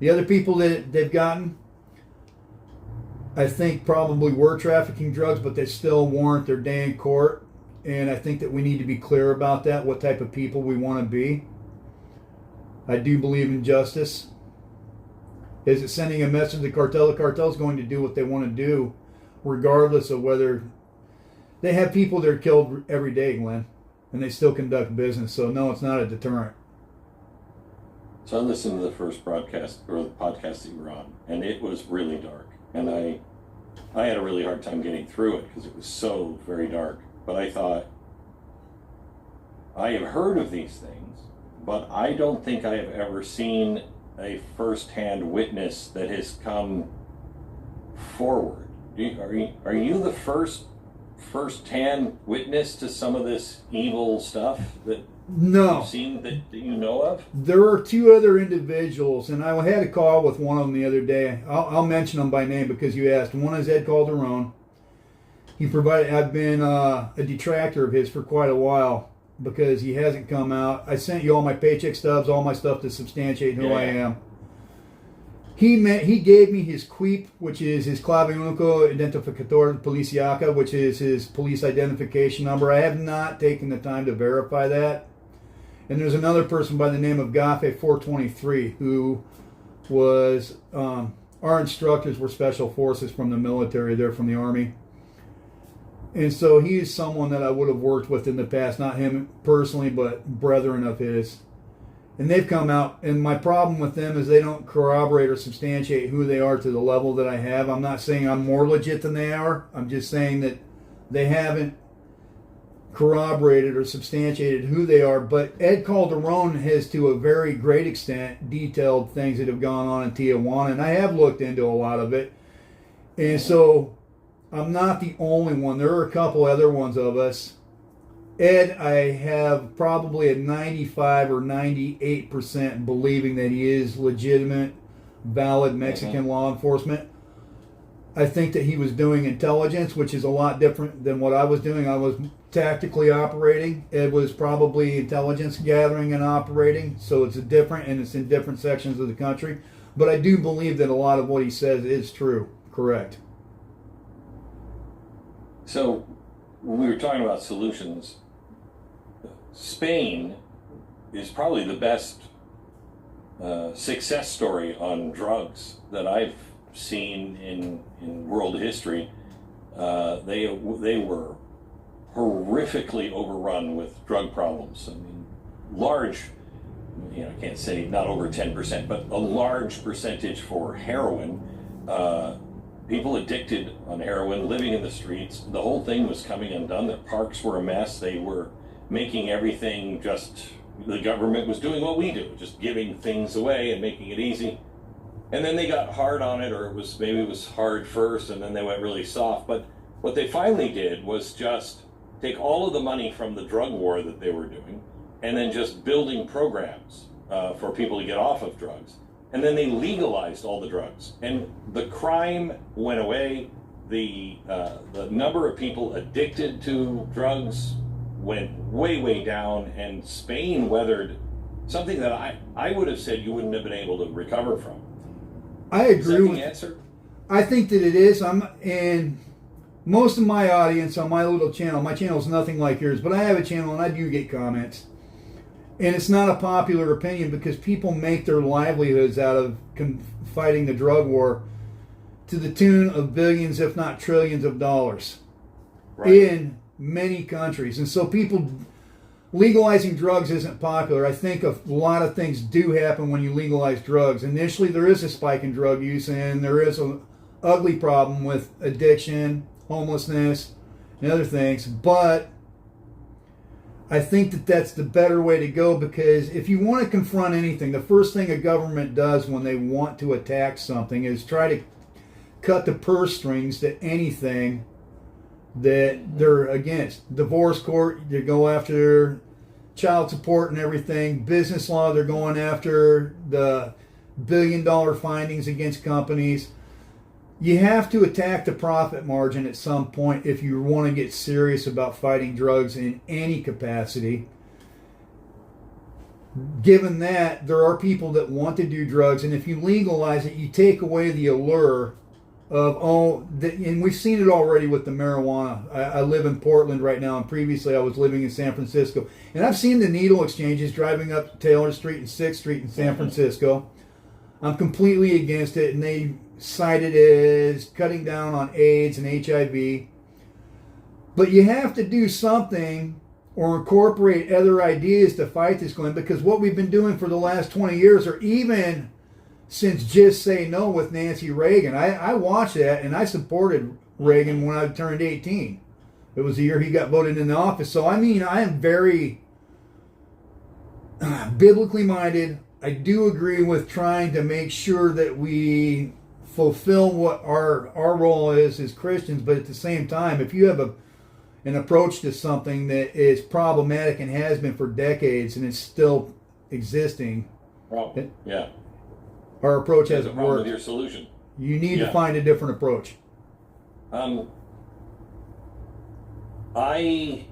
The other people that they've gotten, I think probably were trafficking drugs, but they still warrant their day in court. And I think that we need to be clear about that, what type of people we want to be. I do believe in justice. Is it sending a message to the cartel? The cartel is going to do what they want to do, regardless of whether they have people that are killed every day, Glenn, and they still conduct business. So no, it's not a deterrent. So I listened to the first broadcast or the podcast that you were on, and it was really dark, and I had a really hard time getting through it because it was so very dark. But I thought, I have heard of these things, but I don't think I have ever seen a first-hand witness that has come forward. Are you the first-hand witness to some of this evil stuff that No. you've seen, that you know of? There are two other individuals, and I had a call with one of them the other day. I'll mention them by name because you asked. One is Ed Calderon. I've been a detractor of his for quite a while because he hasn't come out. I sent you all my paycheck stubs, all my stuff to substantiate who I am. He gave me his CUIP, which is his Clave Único Identificador Policiaca, which is his police identification number. I have not taken the time to verify that. And there's another person by the name of Gafe 423 who was, our instructors were special forces from the military. They're from the Army. And so he's someone that I would have worked with in the past, not him personally, but brethren of his. And they've come out, and my problem with them is they don't corroborate or substantiate who they are to the level that I have. I'm not saying I'm more legit than they are. I'm just saying that They haven't corroborated or substantiated who they are, but Ed Calderon has, to a very great extent, detailed things that have gone on in Tijuana, and I have looked into a lot of it. And so I'm not the only one. There are a couple other ones of us. Ed, I have probably a 95 or 98% believing that he is legitimate, valid Mexican law enforcement. I think that he was doing intelligence, which is a lot different than what I was doing. I was tactically operating. Ed was probably intelligence gathering and operating, so it's different, and it's in different sections of the country. But I do believe that a lot of what he says is true, correct. So, when we were talking about solutions, Spain is probably the best success story on drugs that I've seen in world history. They were horrifically overrun with drug problems. I mean, large, I can't say not over 10%, but a large percentage for heroin. People addicted on heroin, living in the streets. The whole thing was coming undone. The parks were a mess. They were making everything the government was doing what we do, just giving things away and making it easy. And then they got hard on it, or maybe it was hard first, and then they went really soft. But what they finally did was just take all of the money from the drug war that they were doing, and then just building programs for people to get off of drugs. And then they legalized all the drugs, and the crime went away. The number of people addicted to drugs went way, way down, and Spain weathered something that I would have said you wouldn't have been able to recover from. I agree. Is that with the answer? I think that it is. And most of my audience on my little channel, my channel is nothing like yours, but I have a channel and I do get comments. And it's not a popular opinion because people make their livelihoods out of fighting the drug war to the tune of billions, if not trillions of dollars, right, in many countries. And so legalizing drugs isn't popular. I think a lot of things do happen when you legalize drugs. Initially, there is a spike in drug use, and there is an ugly problem with addiction, homelessness, and other things. But I think that that's the better way to go, because if you want to confront anything, the first thing a government does when they want to attack something is try to cut the purse strings to anything that they're against. Divorce court, they go after child support and everything. Business law, they're going after the billion-dollar findings against companies. You have to attack the profit margin at some point if you want to get serious about fighting drugs in any capacity. Given that there are people that want to do drugs, and if you legalize it, you take away the allure of, and we've seen it already with the marijuana. I live in Portland right now, and previously I was living in San Francisco. And I've seen the needle exchanges driving up Taylor Street and 6th Street in San Francisco. I'm completely against it, and they cite it as cutting down on AIDS and HIV. But you have to do something or incorporate other ideas to fight this, Glenn, because what we've been doing for the last 20 years, or even since Just Say No with Nancy Reagan. I watched that, and I supported Reagan when I turned 18. It was the year he got voted in the office. So, I mean, I am very biblically minded. I do agree with trying to make sure that we fulfill what our role is as Christians, but at the same time, if you have an approach to something that is problematic and has been for decades and it's still existing, yeah, our approach hasn't worked. With your solution, you need to find a different approach. I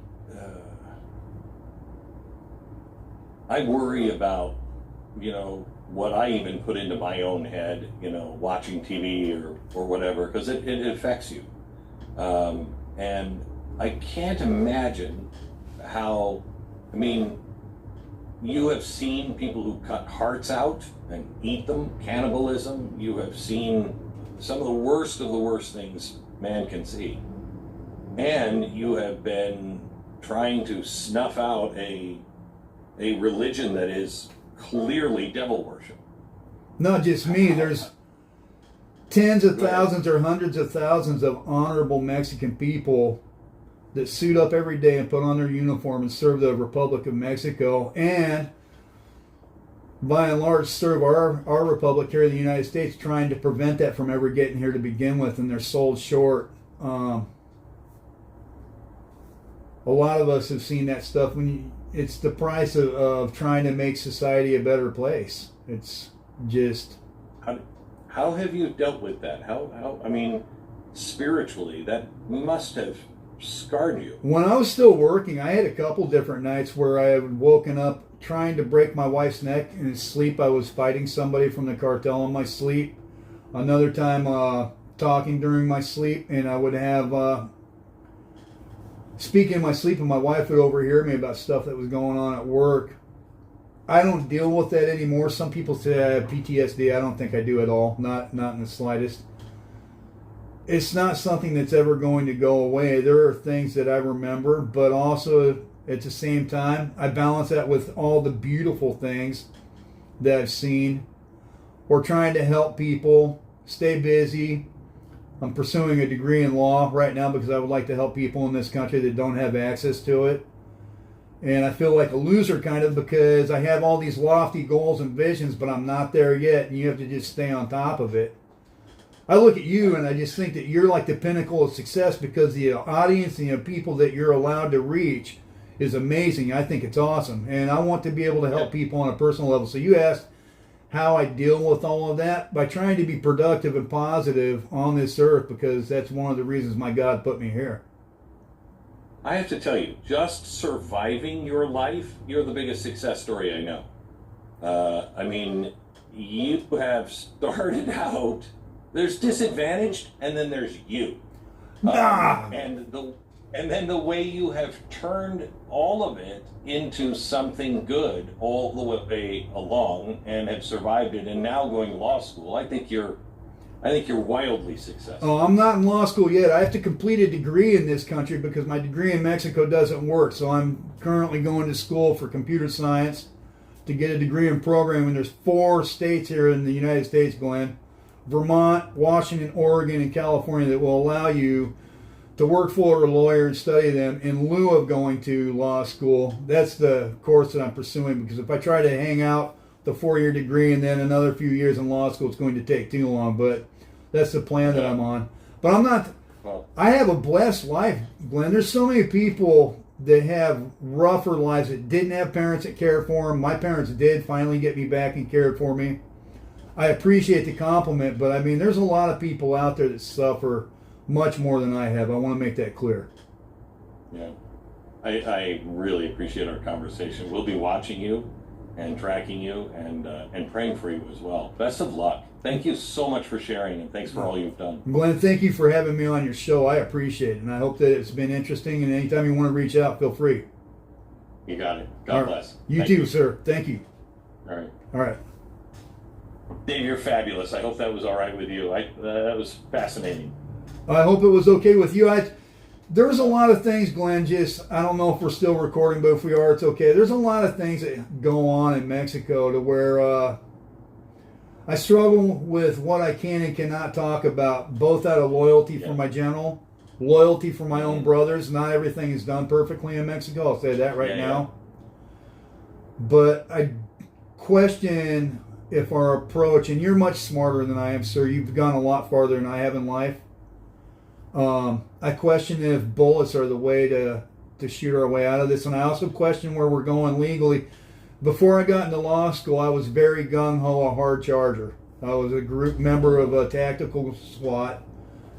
worry about, what I even put into my own head, watching TV or whatever, because it affects you. And I can't imagine how, you have seen people who cut hearts out and eat them, cannibalism. You have seen some of the worst things man can see. And you have been trying to snuff out a religion that is clearly devil worship. Not just me. There's tens of thousands or hundreds of thousands of honorable Mexican people that suit up every day and put on their uniform and serve the Republic of Mexico, and by and large serve our republic here in the United States, trying to prevent that from ever getting here to begin with, and they're sold short. A lot of us have seen that stuff. It's the price of trying to make society a better place. It's just... How have you dealt with that? How I mean, spiritually, that must have scarred you. When I was still working, I had a couple different nights where I had woken up trying to break my wife's neck. In sleep, I was fighting somebody from the cartel in my sleep. Another time, talking during my sleep, and I would have speaking in my sleep, and my wife would overhear me about stuff that was going on at work. I don't deal with that anymore. Some people say I have PTSD. I don't think I do at all. Not in the slightest. It's not something that's ever going to go away. There are things that I remember, but also at the same time, I balance that with all the beautiful things that I've seen, or trying to help people stay busy. I'm pursuing a degree in law right now because I would like to help people in this country that don't have access to it. And I feel like a loser kind of because I have all these lofty goals and visions, but I'm not there yet, and you have to just stay on top of it. I look at you and I just think that you're like the pinnacle of success because the audience and the people that you're allowed to reach is amazing. I think it's awesome. And I want to be able to help people on a personal level. So you asked how I deal with all of that by trying to be productive and positive on this earth, because that's one of the reasons my God put me here. I have to tell you, just surviving your life, you're the biggest success story I know. I mean, you have started out, there's disadvantaged, and then there's you. And then the way you have turned all of it into something good all the way along and have survived it, and now going to law school, I think you're wildly successful. Oh, I'm not in law school yet. I have to complete a degree in this country because my degree in Mexico doesn't work. So I'm currently going to school for computer science to get a degree in programming. There's 4 states here in the United States, Glenn: Vermont, Washington, Oregon, and California, that will allow you to work for a lawyer and study them in lieu of going to law school. That's the course that I'm pursuing, because if I try to hang out the 4-year degree and then another few years in law school, it's going to take too long. But that's the plan that I'm on. But I'm not... I have a blessed life, Glenn. There's so many people that have rougher lives that didn't have parents that cared for them. My parents did finally get me back and cared for me. I appreciate the compliment, but I mean, there's a lot of people out there that suffer much more than I have. I want to make that clear. Yeah. I really appreciate our conversation. We'll be watching you and tracking you and praying for you as well. Best of luck. Thank you so much for sharing, and thanks for all you've done. Glenn, thank you for having me on your show. I appreciate it, and I hope that it's been interesting, and anytime you want to reach out, feel free. You got it. God bless. You too, sir. Thank you. All right. All right. Dave, you're fabulous. I hope that was all right with you. That was fascinating. I hope it was okay with you. There's a lot of things, Glenn, I don't know if we're still recording, but if we are, it's okay. There's a lot of things that go on in Mexico to where I struggle with what I can and cannot talk about, both out of loyalty for my general, loyalty for my own brothers. Not everything is done perfectly in Mexico. I'll say that right now. But I question if our approach, and you're much smarter than I am, sir. You've gone a lot farther than I have in life. I question if bullets are the way to shoot our way out of this. And I also question where we're going legally. Before I got into law school, I was very gung-ho, a hard charger. I was a group member of a tactical SWAT.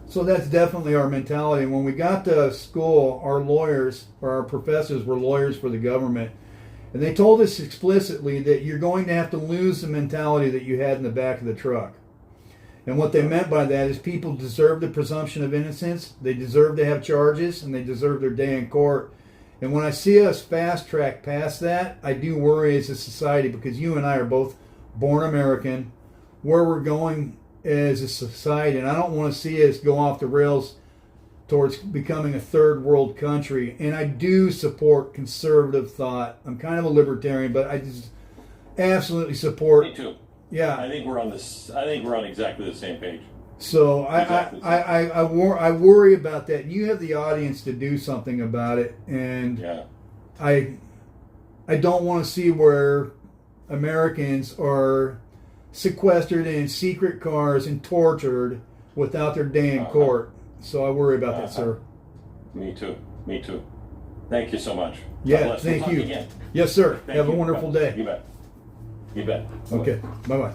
So that's definitely our mentality. And when we got to school, our lawyers, or our professors, were lawyers for the government. And they told us explicitly that you're going to have to lose the mentality that you had in the back of the truck. And what they meant by that is people deserve the presumption of innocence, they deserve to have charges, and they deserve their day in court. And when I see us fast track past that, I do worry as a society, because you and I are both born American, where we're going as a society. And I don't want to see us go off the rails towards becoming a third world country. And I do support conservative thought. I'm kind of a libertarian, but I just absolutely support. Me too. Yeah. I think we're on exactly the same page. So Exactly. I worry about that. And you have the audience to do something about it, and Yeah. I don't want to see where Americans are sequestered in secret cars and tortured without their day in court. So I worry about that, sir. Me too. Me too. Thank you so much. God Yeah, bless. We'll thank talk you. again. Yes, sir. Thank Have you. a wonderful You day. bet. You bet. Okay. Bye bye.